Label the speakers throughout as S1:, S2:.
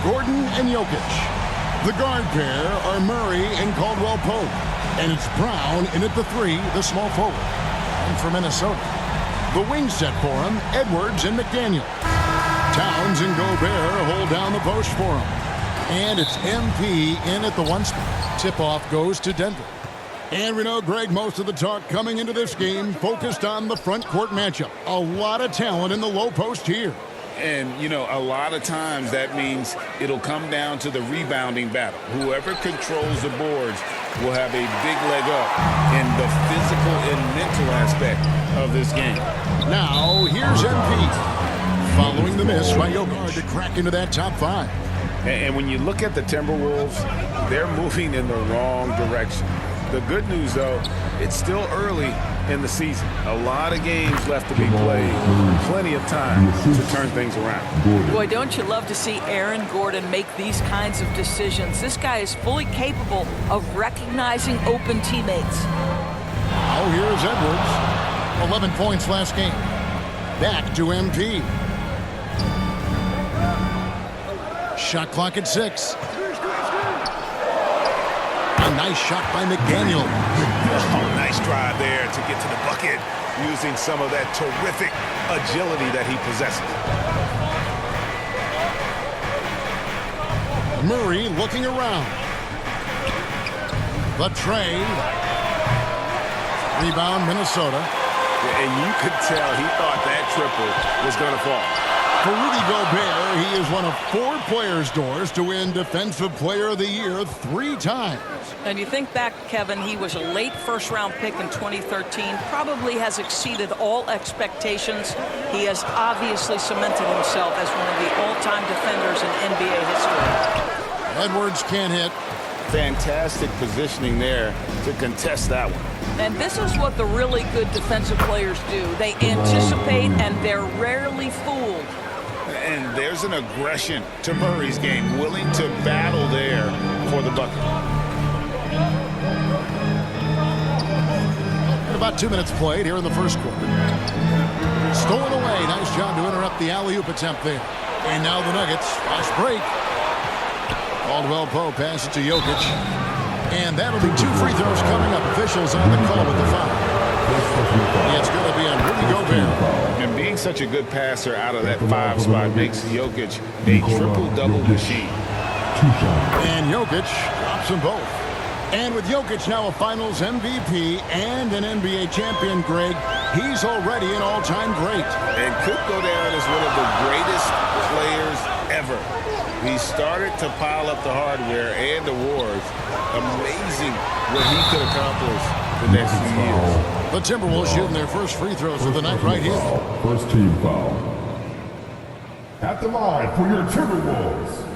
S1: Gordon and Jokic. The guard pair are Murray and Caldwell Pope. And it's Brown in at the 3, the small forward. And for Minnesota, the wing set for him, Edwards and McDaniel. Towns and Gobert hold down the post for him. And it's MP in at the 1 spot. Tip-off goes to Denver. And we know, Greg, most of the talk coming into this game focused on the front court matchup. A lot of talent in the low post here.
S2: And, you know, a lot of times that means it'll come down to the rebounding battle. Whoever controls the boards will have a big leg up in the physical and mental aspect of this game.
S1: Now, here's MP. Following the miss by Jokic to crack into that top 5.
S2: And when you look at the Timberwolves, they're moving in the wrong direction. The good news, though, it's still early in the season. A lot of games left to be played. Plenty of time to turn things around.
S3: Boy, don't you love to see Aaron Gordon make these kinds of decisions? This guy is fully capable of recognizing open teammates.
S1: Now here's Edwards. 11 points last game. Back to MP. Shot clock at 6. A nice shot by McDaniel.
S4: Oh, nice drive there to get to the bucket using some of that terrific agility that he possesses.
S1: Murray looking around. The trade. Rebound, Minnesota.
S2: And you could tell he thought that triple was going to fall.
S1: For Rudy Gobert, he is one of 4 players, Doris, to win Defensive Player of the Year 3 times.
S3: And you think back, Kevin, he was a late first-round pick in 2013, probably has exceeded all expectations. He has obviously cemented himself as one of the all-time defenders in NBA history.
S1: Edwards can't hit.
S2: Fantastic positioning there to contest that one.
S3: And this is what the really good defensive players do. They anticipate, and they're rarely fooled.
S2: And there's an aggression to Murray's game, willing to battle there for the bucket.
S1: And about 2 minutes played here in the first quarter. Stolen away. Nice job to interrupt the alley-oop attempt there. And now the Nuggets. Fast break. Caldwell Pope passes to Jokic. And that'll be 2 free throws coming up. Officials on the call with the foul. It's going to be on Rudy Gobert.
S2: And being such a good passer out of that 5 spot makes Jokic a triple-double machine.
S1: And Jokic drops them both. And with Jokic now a Finals MVP and an NBA champion, Greg, he's already an all-time great.
S2: And could go down as one of the greatest players ever. He started to pile up the hardware and awards. Amazing what he could accomplish the next few years.
S1: The Timberwolves shooting their first free throws of the night right here.
S5: First team foul. At the line for your Timberwolves,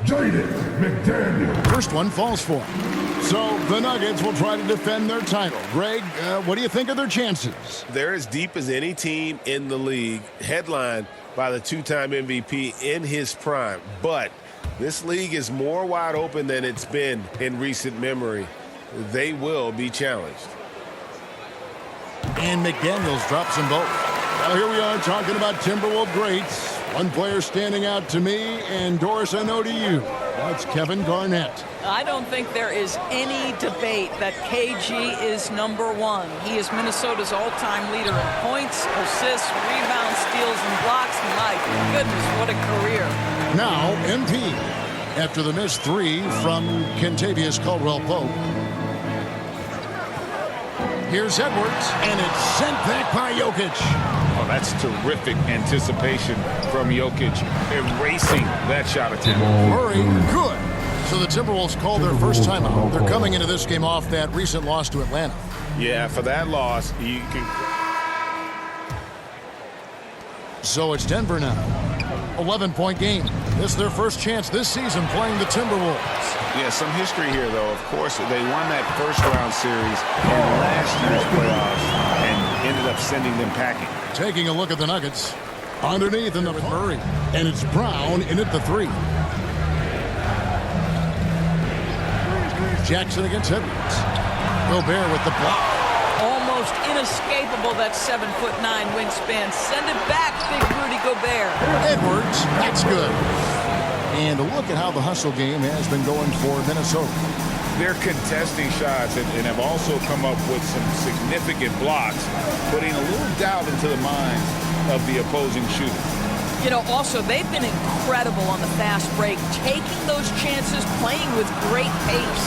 S5: Jaden McDaniel.
S1: First one falls for him. So the Nuggets will try to defend their title. Greg, what do you think of their chances?
S4: They're as deep as any team in the league, headlined by the 2-time MVP in his prime. But this league is more wide open than it's been in recent memory. They will be challenged.
S1: And McDaniels drops them both. Well, here we are talking about Timberwolves greats. One player standing out to me, and Doris, I know to you. That's Kevin Garnett.
S3: I don't think there is any debate that KG is #1. He is Minnesota's all-time leader in points, assists, rebounds, steals, and blocks. My goodness, what a career.
S1: Now, MP. After the missed 3 from Kentavious Caldwell-Pope. Here's Edwards, and it's sent back by Jokic.
S2: Oh, that's terrific anticipation from Jokic, erasing that shot attempt.
S1: Murray, good. So the Timberwolves call their first timeout. They're coming into this game off that recent loss to Atlanta.
S4: Yeah, for that loss, you can...
S1: So it's Denver now. 11-point game. This is their first chance this season playing the Timberwolves.
S2: Yeah, some history here, though. Of course, they won that first-round series in last year's playoffs and ended up sending them packing.
S1: Taking a look at the Nuggets. Underneath in the Murray. And it's Brown in at the 3. Jackson against Edwards. Gobert with the block.
S3: Almost inescapable, that 7'9" wingspan. Send it back, big Rudy Gobert.
S1: Edwards, that's good. And a look at how the hustle game has been going for Minnesota.
S2: They're contesting shots and have also come up with some significant blocks, putting a little doubt into the minds of the opposing shooter.
S3: You know, also, they've been incredible on the fast break, taking those chances, playing with great pace.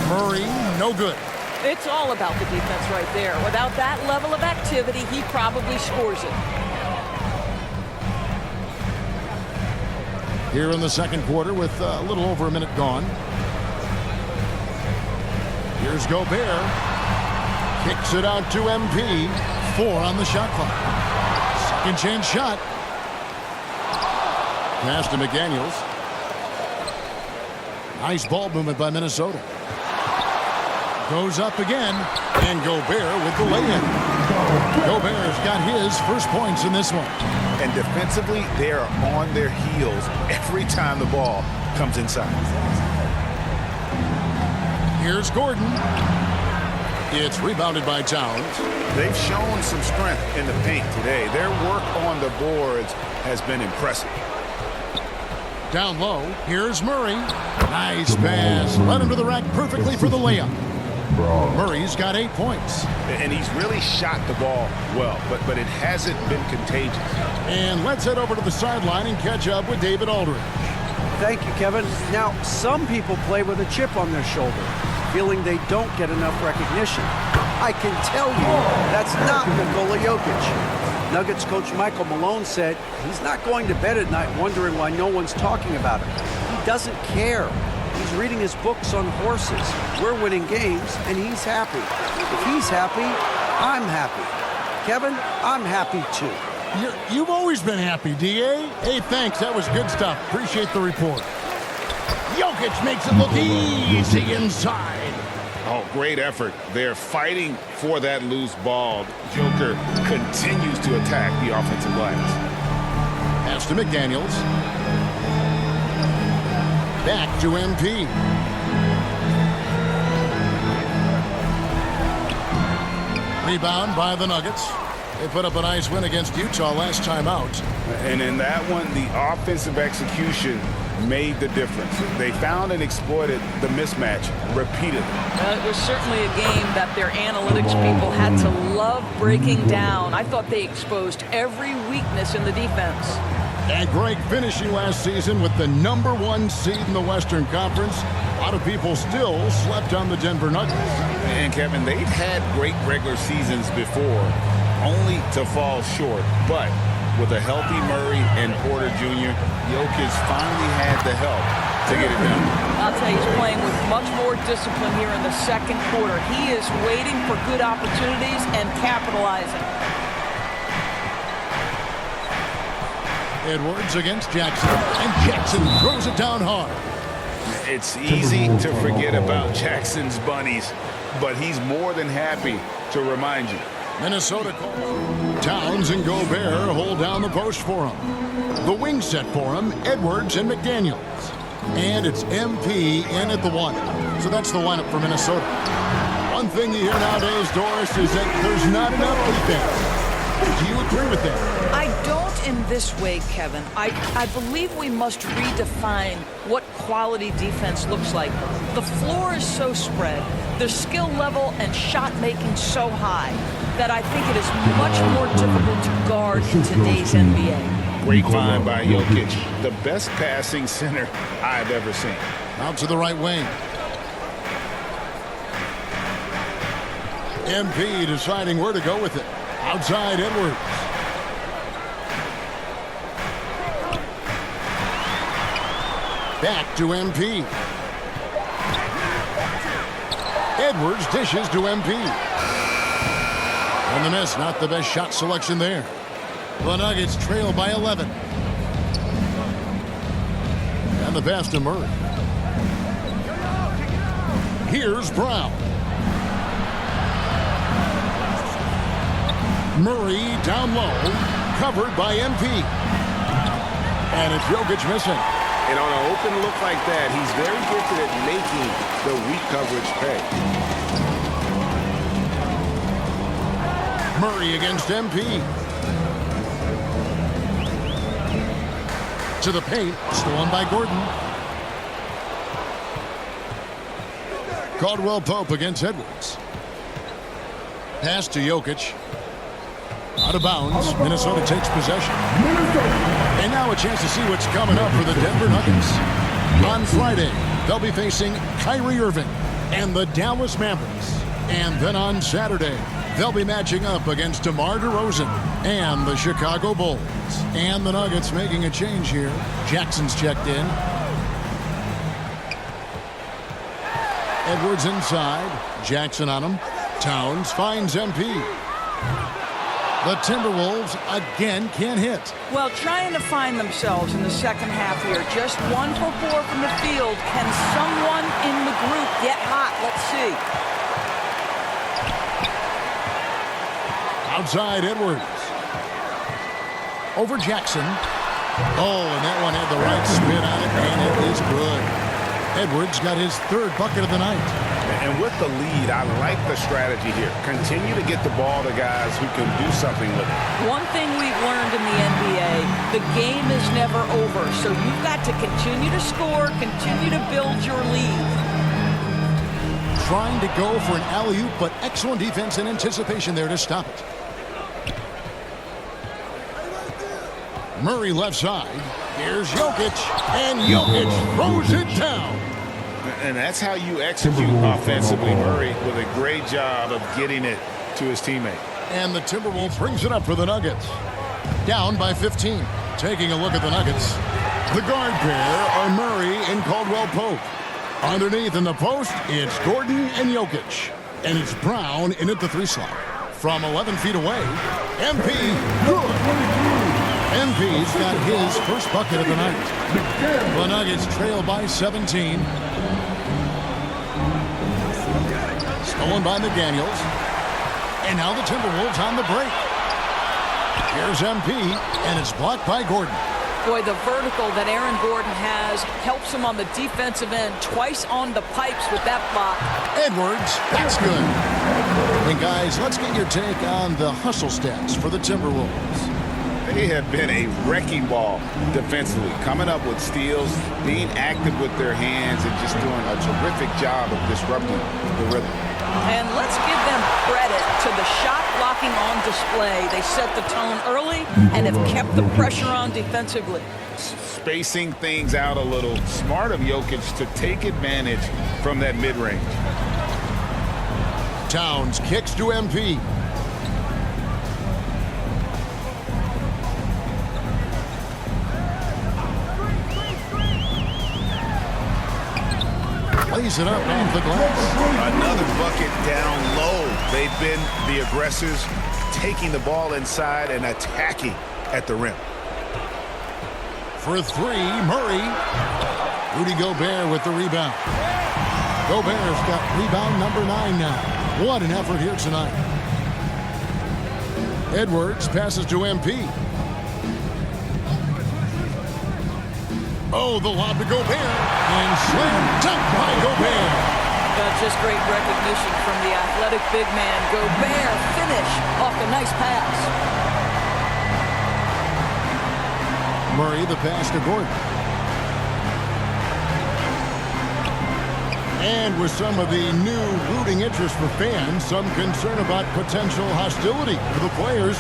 S1: Murray, no good.
S3: It's all about the defense right there. Without that level of activity, he probably scores it.
S1: Here in the second quarter with a little over a minute gone. Here's Gobert. Kicks it out to MP. 4 on the shot clock. Second chance shot. Pass to McDaniels. Nice ball movement by Minnesota. Goes up again. And Gobert with the lay-in. Gobert's got his first points in this one.
S2: And defensively, they are on their heels every time the ball comes inside.
S1: Here's Gordon. It's rebounded by Towns.
S2: They've shown some strength in the paint today. Their work on the boards has been impressive.
S1: Down low, here's Murray. Nice pass. Led him to the rack perfectly for the layup. Murray's got 8 points.
S2: And he's really shot the ball well, but it hasn't been contagious.
S1: And let's head over to the sideline and catch up with David Aldridge.
S6: Thank you, Kevin. Now, some people play with a chip on their shoulder, feeling they don't get enough recognition. I can tell you that's not Nikola Jokic. Nuggets coach Michael Malone said he's not going to bed at night wondering why no one's talking about him. He doesn't care. He's reading his books on horses. We're winning games, and he's happy. If he's happy, I'm happy. Kevin, I'm happy too.
S1: You've always been happy, D.A. Hey, thanks. That was good stuff. Appreciate the report. Jokic makes it look easy inside.
S2: Oh, great effort. They're fighting for that loose ball. Joker continues to attack the offensive glass.
S1: Pass to McDaniels. Back to MP. Rebound by the Nuggets. They put up a nice win against Utah last time out.
S2: And in that one, the offensive execution made the difference. They found and exploited the mismatch repeatedly.
S3: It was certainly a game that their analytics people had to love breaking down. I thought they exposed every weakness in the defense.
S1: And Greg finishing last season with the #1 seed in the Western Conference. A lot of people still slept on the Denver Nuggets.
S2: And Kevin, they've had great regular seasons before, only to fall short. But with a healthy Murray and Porter Jr., Jokic finally had the help to get it done.
S3: I'll tell you, he's playing with much more discipline here in the second quarter. He is waiting for good opportunities and capitalizing.
S1: Edwards against Jackson. And Jackson throws it down hard.
S2: It's easy to forget about Jackson's bunnies, but he's more than happy to remind you.
S1: Minnesota calls. Towns and Gobert hold down the post for him. The wing set for him, Edwards and McDaniels. And it's MP in at the 1. So that's the lineup for Minnesota. One thing you hear nowadays, Doris, is that there's not enough defense. Do you agree with that?
S3: I don't in this way, Kevin. I believe we must redefine what quality defense looks like. The floor is so spread, the skill level and shot making so high that I think it is much more difficult to guard in today's NBA.
S2: Great find by Jokic, the best passing center I've ever seen.
S1: Out to the right wing. MP deciding where to go with it. Outside Edwards. Back to MP. Edwards dishes to MP. And the miss, not the best shot selection there. The Nuggets trail by 11. And the pass to Murray. Here's Brown. Murray down low, covered by MP. And it's Jokic missing.
S2: And on an open look like that, he's very gifted at making the weak coverage pay.
S1: Murray against MP. To the paint, stolen by Gordon. Caldwell Pope against Edwards. Pass to Jokic. Out of bounds. Minnesota takes possession. And now a chance to see what's coming up for the Denver Nuggets. On Friday, they'll be facing Kyrie Irving and the Dallas Mavericks. And then on Saturday, they'll be matching up against DeMar DeRozan and the Chicago Bulls. And the Nuggets making a change here. Jackson's checked in. Edwards inside. Jackson on him. Towns finds MP. The Timberwolves again can't hit.
S3: Well, trying to find themselves in the second half here. Just 1 for 4 from the field. Can someone in the group get hot? Let's see.
S1: Outside Edwards. Over Jackson. Oh, and that one had the right spin on it, and it is good. Edwards got his 3rd bucket of the night.
S2: And with the lead, I like the strategy here. Continue to get the ball to guys who can do something with it.
S3: One thing we've learned in the NBA, the game is never over. So you've got to continue to score, continue to build your lead.
S1: Trying to go for an alley-oop, but excellent defense and anticipation there to stop it. Murray left side. Here's Jokic, and Jokic throws it down.
S2: And that's how you execute offensively. Murray with a great job of getting it to his teammate.
S1: And the Timberwolves brings it up for the Nuggets. Down by 15. Taking a look at the Nuggets. The guard pair are Murray and Caldwell Pope. Underneath in the post, it's Gordon and Jokic. And it's Brown in at the 3 slot. From 11 feet away, MP, good. MP's got his 1st bucket of the night. The Nuggets trail by 17. Stolen by McDaniels. And now the Timberwolves on the break. Here's MP, and it's blocked by Gordon.
S3: Boy, the vertical that Aaron Gordon has helps him on the defensive end. Twice on the pipes with that block.
S1: Edwards, that's good. And guys, let's get your take on the hustle stats for the Timberwolves.
S2: They have been a wrecking ball defensively, coming up with steals, being active with their hands, and just doing a terrific job of disrupting the rhythm.
S3: And let's give them credit to the shot blocking on display. They set the tone early and have kept the pressure on defensively.
S2: Spacing things out a little. Smart of Jokic to take advantage from that mid-range.
S1: Towns kicks to MP. Lays it up off the glass.
S2: Another bucket down low. They've been the aggressors, taking the ball inside and attacking at the rim.
S1: For 3, Murray. Rudy Gobert with the rebound. Gobert's got rebound number 9 now. What an effort here tonight. Edwards passes to MP. Oh, the lob to Gobert. And slam dunk by Gobert.
S3: Just great recognition from the athletic big man. Gobert finish off a nice pass.
S1: Murray the pass to Gordon. And with some of the new rooting interest for fans, some concern about potential hostility for the players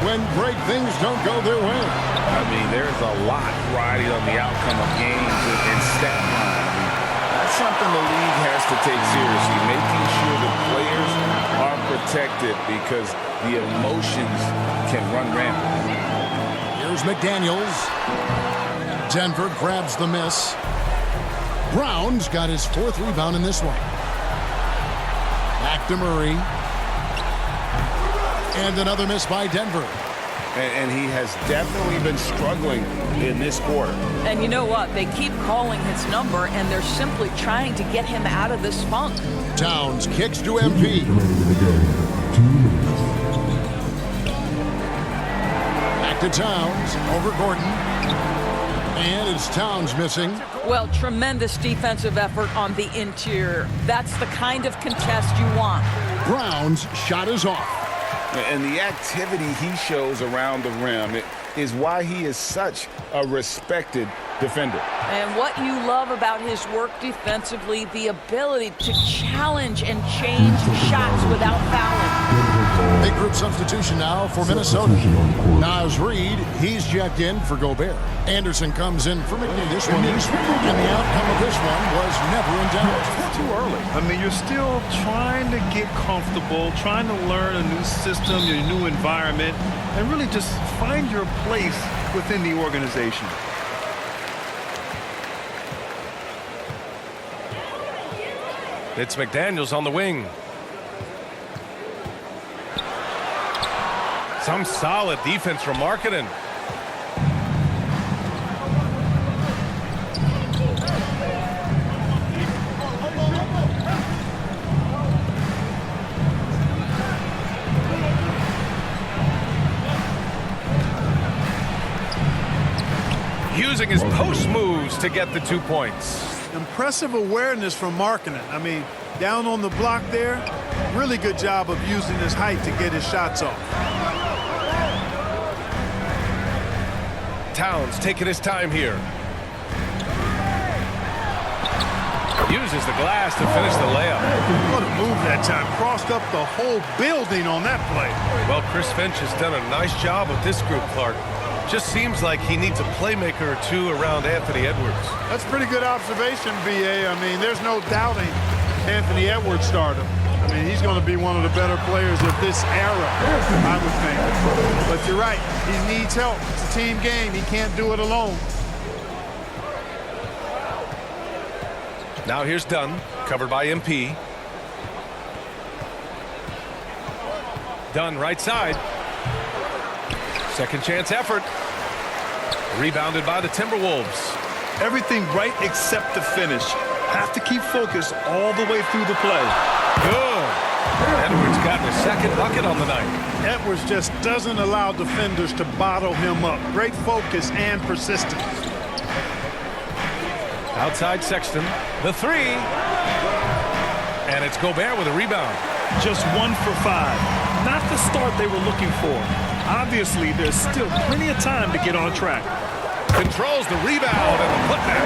S1: when great things don't go their way.
S2: I mean, there's a lot riding on the outcome of games and stat line. I mean, that's something the league has to take seriously, making sure the players are protected because the emotions can run rampant.
S1: Here's McDaniels. Denver grabs the miss. Brown's got his 4th rebound in this one. Back to Murray. And another miss by Denver.
S2: And he has definitely been struggling in this quarter.
S3: And you know what? They keep calling his number, and they're simply trying to get him out of this funk.
S1: Towns kicks to MP. Back to Towns. Over Gordon. And it's Towns missing.
S3: Well, tremendous defensive effort on the interior. That's the kind of contest you want.
S1: Brown's shot is off.
S2: And the activity he shows around the rim, is why he is such a respected defender.
S3: And what you love about his work defensively, the ability to challenge and change shots without fouling.
S1: Big group substitution now for Minnesota. Naz Reid, he's checked in for Gobert. Anderson comes in for McNeil. This one is, and the outcome of this one was never in doubt.
S7: Too early. I mean, you're still trying to get comfortable, trying to learn a new system, your new environment, and really just find your place within the organization.
S8: It's McDaniels on the wing. Some solid defense from Markkanen. Using his post moves to get the 2 points.
S9: Impressive awareness from Markkanen. I mean, down on the block there, really good job of using his height to get his shots off.
S8: Towns taking his time here. Uses the glass to finish the layup.
S9: What a move that time. Crossed up the whole building on that play.
S8: Well, Chris Finch has done a nice job with this group, Clark. Just seems like he needs a playmaker or two around Anthony Edwards.
S9: That's a pretty good observation, B.A. I mean, there's no doubting Anthony Edwards stardom. I mean, he's going to be one of the better players of this era, I would think. But you're right. He needs help. It's a team game. He can't do it alone.
S8: Now here's Dunn, covered by MP. Dunn right side. Second chance effort. Rebounded by the Timberwolves.
S7: Everything right except the finish. Have to keep focused all the way through the play.
S8: Good. Edwards got his second bucket on the night.
S9: Edwards just doesn't allow defenders to bottle him up. Great focus and persistence.
S8: Outside Sexton. The three. And it's Gobert with a rebound.
S7: Just 1 for 5. Not the start they were looking for. Obviously, there's still plenty of time to get on track.
S8: Controls the rebound and the putback.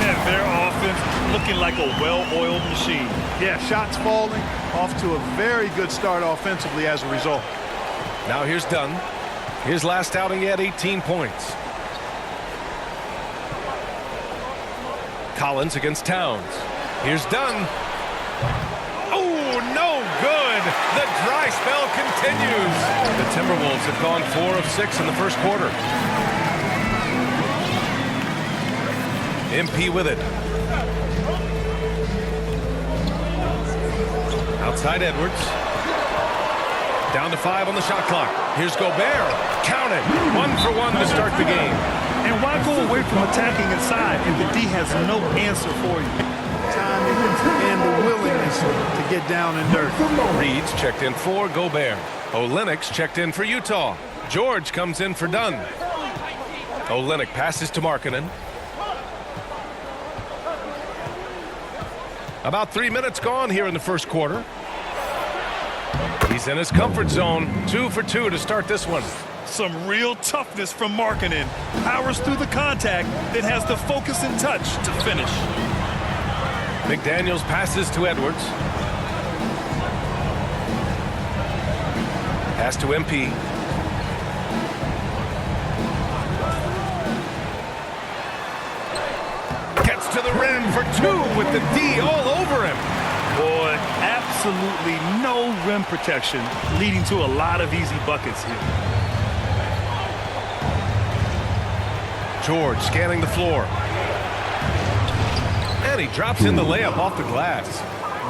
S7: And their offense looking like a well-oiled machine.
S9: Yeah, shots falling, off to a very good start offensively as a result.
S8: Now here's Dunn. His last outing, he had 18 points. Collins against Towns. Here's Dunn. Oh, no good. The dry spell continues. The Timberwolves have gone 4 of 6 in the first quarter. MP with it. Outside Edwards. Down to 5 on the shot clock. Here's Gobert. Count it. 1 for 1 to start the game.
S7: And why go away from attacking inside if the D has no answer for you?
S9: Timing and the willingness to get down and dirt.
S8: Reed's checked in for Gobert. Olynyk's checked in for Utah. George comes in for Dunn. Olynyk passes to Markkanen. About 3 minutes gone here in the first quarter. He's in his comfort zone. 2 for 2 to start this one.
S7: Some real toughness from Markkanen. Powers through the contact, then has the focus and touch to finish.
S8: McDaniels passes to Edwards. Pass to MP. Gets to the rim for 2 with the D all over him.
S7: Boy, absolutely no rim protection, leading to a lot of easy buckets here.
S8: George scanning the floor. And he drops in the layup off the glass.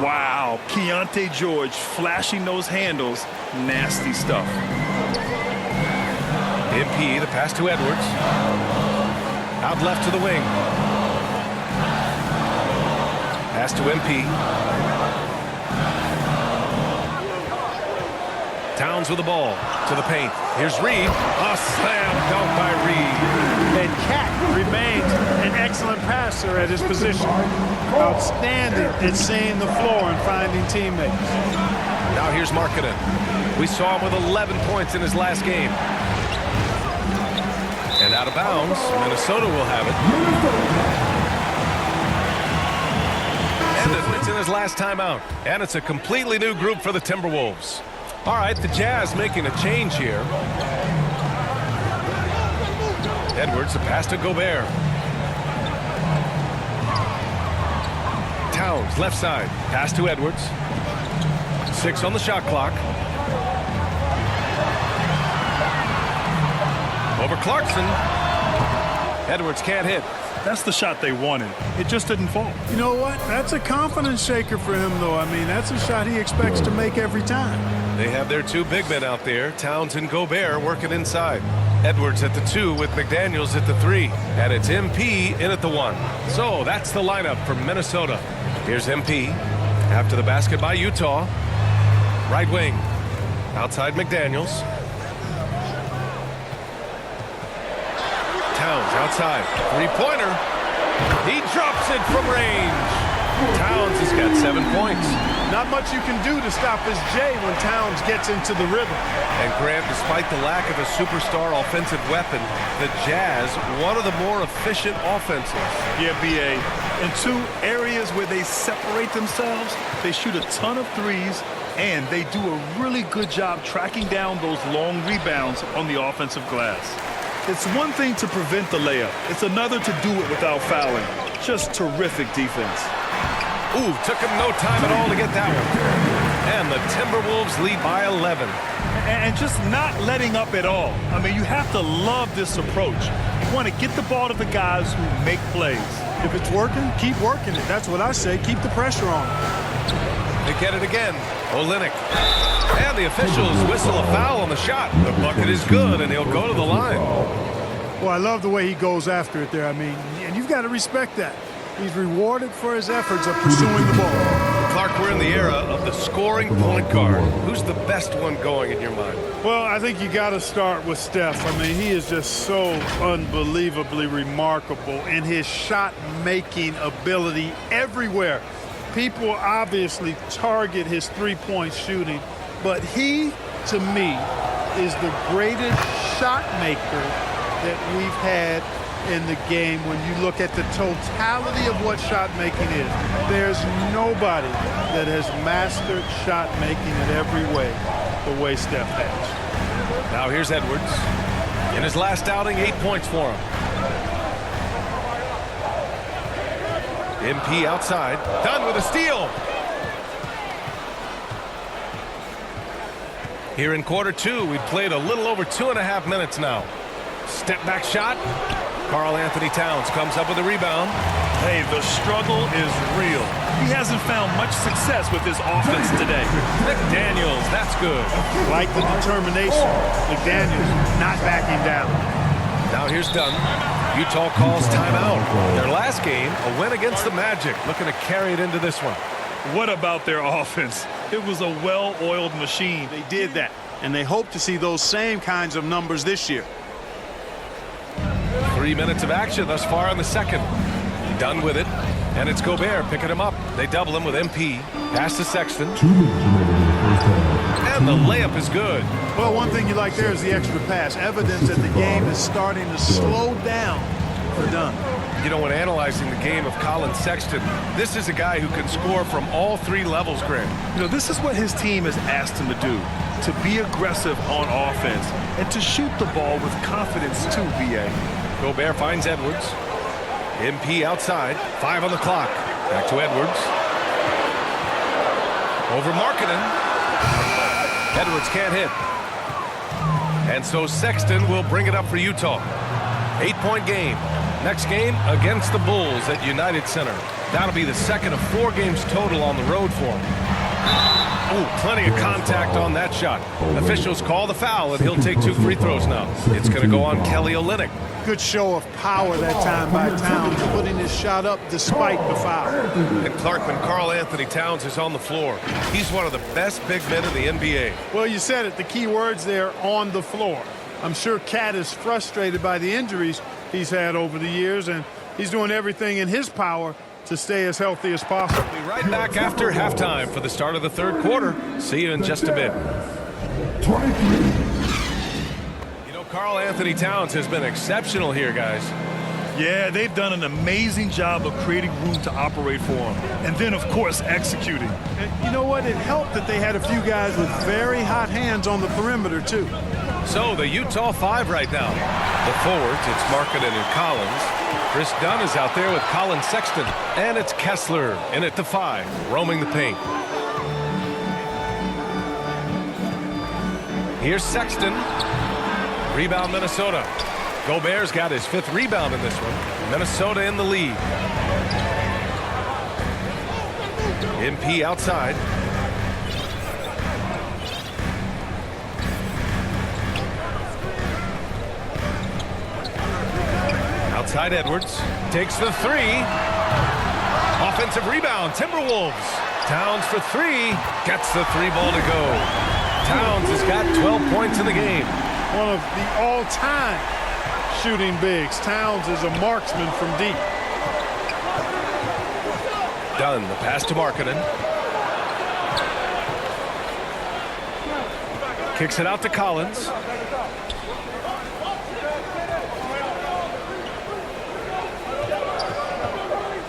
S7: Wow, Keontae George flashing those handles. Nasty stuff.
S8: MP, the pass to Edwards. Out left to the wing. Pass to MP. Towns with the ball to the paint. Here's Reed. A slam dunk by Reed.
S9: And Cat remains an excellent passer at his position. Outstanding at seeing the floor and finding teammates.
S8: Now here's Markkanen. We saw him with 11 points in his last game. Out of bounds. Minnesota will have it. And it's in his last timeout. And it's a completely new group for the Timberwolves. All right, the Jazz making a change here. Edwards, the pass to Gobert. Towns, left side. Pass to Edwards. 6 on the shot clock. Over Clarkson. Edwards can't hit.
S7: That's the shot they wanted. It just didn't fall.
S9: You know what? That's a confidence shaker for him, though. I mean, that's a shot he expects to make every time.
S8: They have their 2 big men out there, Towns and Gobert, working inside. Edwards at the 2 with McDaniels at the 3. And it's MP in at the 1. So that's the lineup for Minnesota. Here's MP. After the basket by Utah. Right wing. Outside McDaniels. Towns outside. 3-pointer. He drops it from range. Towns has got 7 points.
S9: Not much you can do to stop his J when Towns gets into the rhythm.
S8: And Grant, despite the lack of a superstar offensive weapon, the Jazz, one of the more efficient offenses.
S7: Yeah, B.A. In 2 areas where they separate themselves, they shoot a ton of threes, and they do a really good job tracking down those long rebounds on the offensive glass. It's one thing to prevent the layup. It's another to do it without fouling. Just terrific defense.
S8: Ooh, took him no time at all to get that one. And the Timberwolves lead by 11.
S7: And just not letting up at all. I mean, you have to love this approach. You want to get the ball to the guys who make plays.
S9: If it's working, keep working it. That's what I say. Keep the pressure on.
S8: They get it again. Olynyk. And the officials whistle a foul on the shot. The bucket is good, and he'll go to the line.
S9: Well, I love the way he goes after it there. I mean, and you've got to respect that. He's rewarded for his efforts of pursuing the ball.
S8: Clark, we're in the era of the scoring point guard. Who's the best one going in your mind?
S9: Well, I think you got to start with Steph. I mean, he is just so unbelievably remarkable in his shot-making ability everywhere. People obviously target his three-point shooting, but he, to me, is the greatest shot maker that we've had in the game when you look at the totality of what shot making is. There's nobody that has mastered shot making in every way the way Steph has.
S8: Now here's Edwards. In his last outing, 8 points for him. MP outside. Done with a steal. Here in quarter 2, we've played a little over 2.5 minutes now. Step back shot. Karl Anthony Towns comes up with a rebound.
S7: Hey, the struggle is real. He hasn't found much success with his offense today.
S8: McDaniels, that's good.
S9: Like the determination. McDaniels not backing down.
S8: Now here's Dunn. Utah calls timeout. Their last game, a win against the Magic. Looking to carry it into this one.
S7: What about their offense? It was a well-oiled machine.
S9: They did that, and they hope to see those same kinds of numbers this year.
S8: 3 minutes of action thus far in the second. Done with it, and it's Gobert picking him up. They double him with MP. Pass to Sexton. And the layup is good.
S9: Well, one thing you like there is the extra pass. Evidence that the game is starting to slow down for Dunn.
S8: You know, when analyzing the game of Colin Sexton, this is a guy who can score from all 3 levels, Grant.
S7: You know, this is what his team has asked him to do, to be aggressive on offense and to shoot the ball with confidence too, B.A.
S8: Gobert finds Edwards. MP outside. 5 on the clock. Back to Edwards. Over Markkanen. Edwards can't hit. And so Sexton will bring it up for Utah. 8-point game. Next game against the Bulls at United Center. That'll be the second of 4 games total on the road for him. Oh, plenty of contact on that shot. Officials call the foul, and he'll take 2 free throws now. It's going to go on Kelly Olynyk.
S9: Good show of power that time by Towns, putting his shot up despite the foul.
S8: And Clark, when Karl Anthony Towns is on the floor, he's one of the best big men in the NBA.
S9: Well, you said it, the key words there, on the floor. I'm sure Cat is frustrated by the injuries he's had over the years, and he's doing everything in his power to stay as healthy as possible.
S8: We'll be right back after halftime for the start of the third quarter. See you in just a bit.
S5: 23.
S8: Karl Anthony Towns has been exceptional here, guys.
S7: Yeah, they've done an amazing job of creating room to operate for him. And then, of course, executing.
S9: And you know what? It helped that they had a few guys with very hot hands on the perimeter, too.
S8: So the Utah 5 right now. The forwards, it's Markkanen and Collins. Chris Dunn is out there with Colin Sexton. And it's Kessler in at the 5, roaming the paint. Here's Sexton. Rebound Minnesota. Gobert's got his 5th rebound in this one. Minnesota in the lead. MP outside. Outside Edwards. Takes the 3. Offensive rebound. Timberwolves. Towns for 3. Gets the 3 ball to go. Towns has got 12 points in the game.
S9: One of the all-time shooting bigs. Towns is a marksman from deep.
S8: Dunn, the pass to Markkanen. Kicks it out to Collins.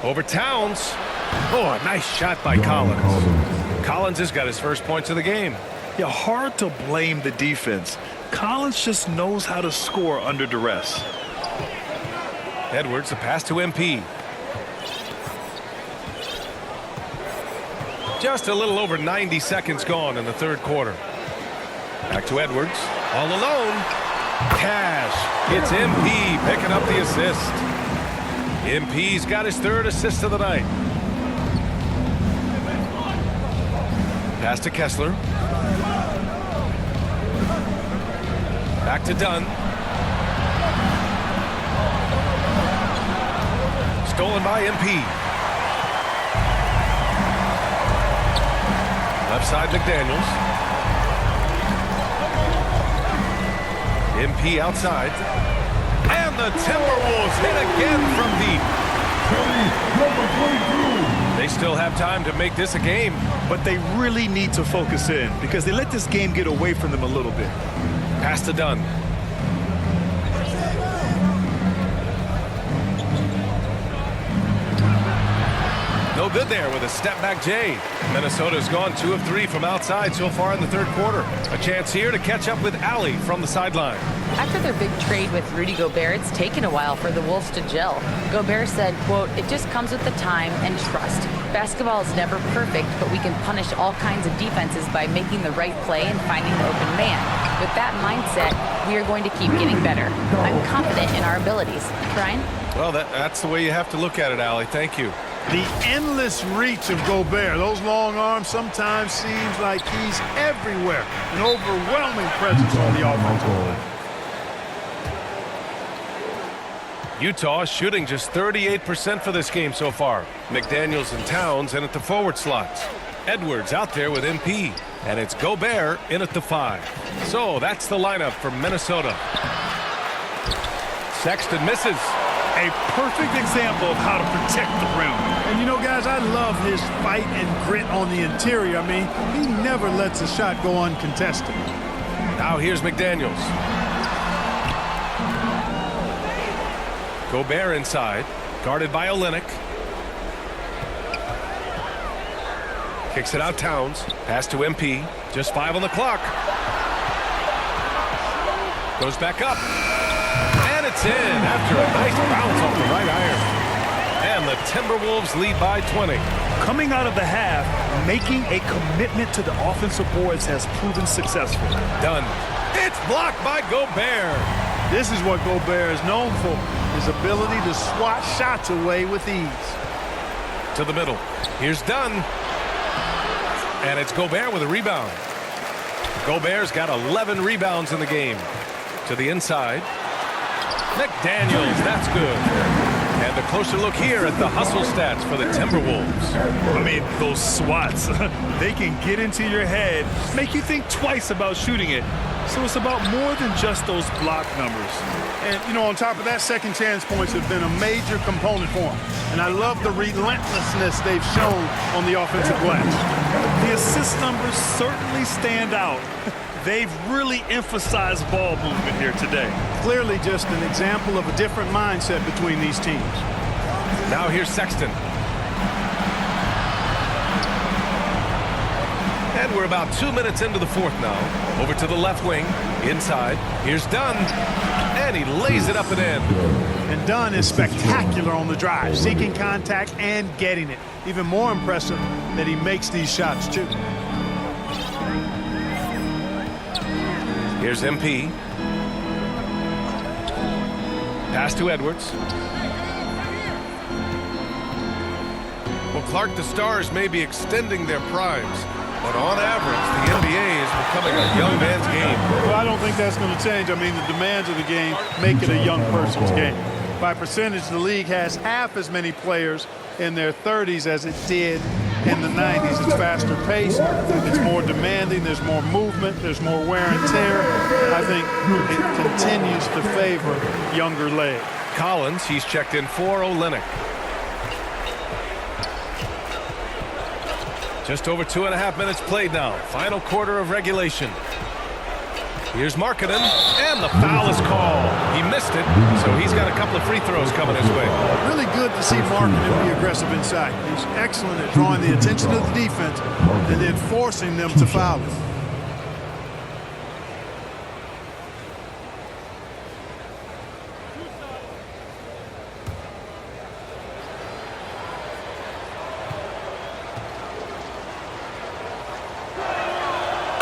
S8: Over Towns. Oh, a nice shot by Collins. Collins has got his first points of the game.
S7: Yeah, hard to blame the defense. Collins just knows how to score under duress.
S8: Edwards, the pass to MP. Just a little over 90 seconds gone in the 3rd quarter. Back to Edwards. All alone. Cash. It's MP picking up the assist. MP's got his 3rd assist of the night. Pass to Kessler. Back to Dunn. Stolen by MP. Left side McDaniels. MP outside. And the Timberwolves hit again from deep. They still have time to make this a game.
S7: But they really need to focus in because they let this game get away from them a little bit.
S8: Pass to Dunn. No good there with a step-back J. Minnesota's gone 2 of 3 from outside so far in the 3rd quarter. A chance here to catch up with Allie from the sideline.
S10: After their big trade with Rudy Gobert, it's taken a while for the Wolves to gel. Gobert said, quote, "It just comes with the time and trust. Basketball is never perfect, but we can punish all kinds of defenses by making the right play and finding the open man. With that mindset, we are going to keep getting better. I'm confident in our abilities." Brian?
S8: Well, that's the way you have to look at it, Allie. Thank you.
S9: The endless reach of Gobert. Those long arms sometimes seems like he's everywhere. An overwhelming presence on the offensive line.
S8: Utah shooting just 38% for this game so far. McDaniels and Towns in at the forward slots. Edwards out there with MP. And it's Gobert in at the 5. So that's the lineup for Minnesota. Sexton misses.
S7: A perfect example of how to protect the rim.
S9: And you know, guys, I love his fight and grit on the interior. I mean, he never lets a shot go uncontested.
S8: Now here's McDaniels. Gobert inside, guarded by Olynyk. Kicks it out Towns. Pass to MP. Just 5 on the clock. Goes back up. And it's in after a nice bounce off the right iron. And the Timberwolves lead by 20.
S7: Coming out of the half, making a commitment to the offensive boards has proven successful.
S8: Done. It's blocked by Gobert.
S9: This is what Gobert is known for. His ability to swat shots away with ease.
S8: To the middle. Here's Dunn. And it's Gobert with a rebound. Gobert's got 11 rebounds in the game. To the inside. McDaniels, that's good. And a closer look here at the hustle stats for the Timberwolves.
S7: I mean, those swats, they can get into your head, make you think twice about shooting it. So it's about more than just those block numbers.
S9: And, you know, on top of that, second chance points have been a major component for them. And I love the relentlessness they've shown on the offensive glass.
S7: The assist numbers certainly stand out. They've really emphasized ball movement here today.
S9: Clearly just an example of a different mindset between these teams.
S8: Now here's Sexton. And we're about 2 minutes into the fourth now. Over to the left wing. Inside. Here's Dunn. And he lays it up and in.
S9: And Dunn is spectacular on the drive, seeking contact and getting it. Even more impressive that he makes these shots, too.
S8: Here's MP. Pass to Edwards. Well, Clark, the Stars may be extending their primes, but on average, the NBA is becoming a young man's game.
S9: Well, I don't think that's going to change. I mean, the demands of the game make it a young person's game. By percentage, the league has half as many players in their 30s as it did in the 90s. It's faster paced, it's more demanding, there's more movement, there's more wear and tear. I think it continues to favor younger legs.
S8: Collins, he's checked in for Olynyk. Just over 2.5 minutes played now. Final quarter of regulation. Here's Markkanen, and the foul is called. He missed it, so he's got a couple of free throws coming his way.
S9: Really good to see Markkanen be aggressive inside. He's excellent at drawing the attention of the defense and then forcing them to foul him.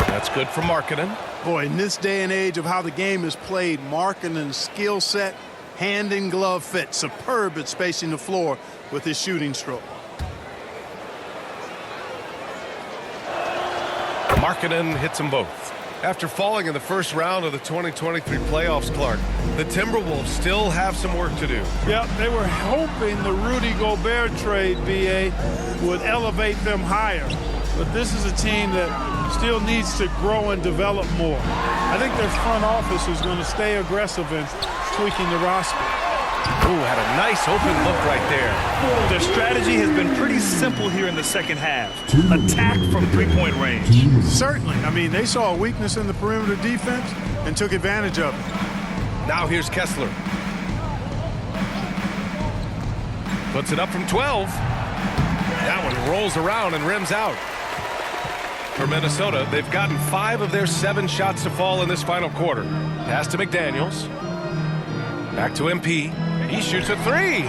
S8: That's good for Markkanen.
S9: Boy, in this day and age of how the game is played, Markkanen's skill set, hand and glove fit, superb at spacing the floor with his shooting stroke.
S8: Markkanen hits them both. After falling in the first round of the 2023 playoffs, Clark, the Timberwolves still have some work to do.
S9: Yep, they were hoping the Rudy Gobert trade, BA, would elevate them higher. But this is a team that still needs to grow and develop more. I think their front office is going to stay aggressive in tweaking the roster.
S8: Ooh, had a nice open look right there.
S7: Their strategy has been pretty simple here in the second half. Attack from three-point range.
S9: Certainly. I mean, they saw a weakness in the perimeter defense and took advantage of it.
S8: Now here's Kessler. Puts it up from 12. That one rolls around and rims out. For Minnesota, they've gotten 5 of their 7 shots to fall in this final quarter. Pass to McDaniels. Back to MP. He shoots a 3.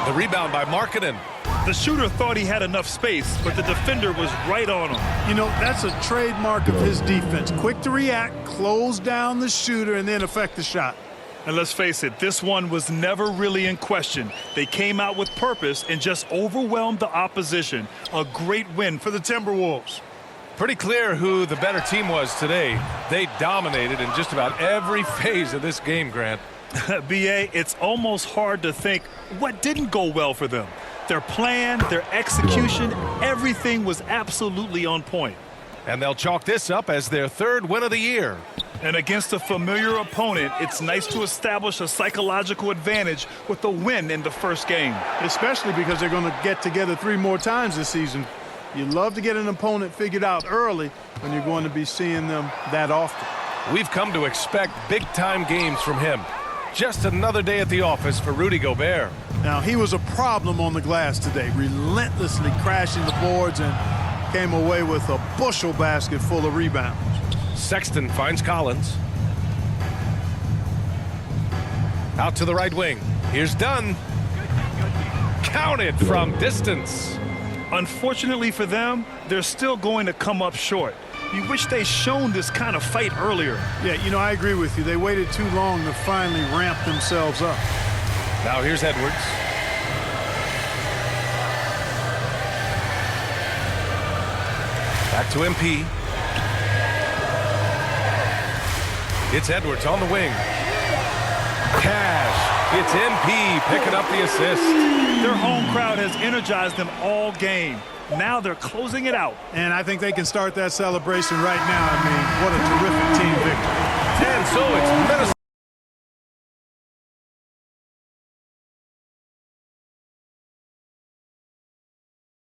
S8: The rebound by Markkanen.
S7: The shooter thought he had enough space, but the defender was right on him.
S9: You know, that's a trademark of his defense. Quick to react, close down the shooter, and then affect the shot.
S7: And let's face it, this one was never really in question. They came out with purpose and just overwhelmed the opposition. A great win for the Timberwolves.
S8: Pretty clear who the better team was today. They dominated in just about every phase of this game, Grant.
S7: BA, it's almost hard to think what didn't go well for them. Their plan, their execution, everything was absolutely on point.
S8: And they'll chalk this up as their 3rd win of the year.
S7: And against a familiar opponent, it's nice to establish a psychological advantage with the win in the first game.
S9: Especially because they're going to get together 3 more times this season. You love to get an opponent figured out early when you're going to be seeing them that often.
S8: We've come to expect big-time games from him. Just another day at the office for Rudy Gobert.
S9: Now, he was a problem on the glass today, relentlessly crashing the boards and came away with a bushel basket full of rebounds.
S8: Sexton finds Collins. Out to the right wing. Here's Dunn. Counted from distance.
S7: Unfortunately for them, they're still going to come up short. You wish they'd shown this kind of fight earlier.
S9: Yeah, you know, I agree with you. They waited too long to finally ramp themselves up.
S8: Now here's Edwards. Back to MP. It's Edwards on the wing. Cash. It's MP picking up the assist.
S7: Their home crowd has energized them all game. Now they're closing it out.
S9: And I think they can start that celebration right now. I mean, what a terrific team victory.
S8: And so it's Minnesota.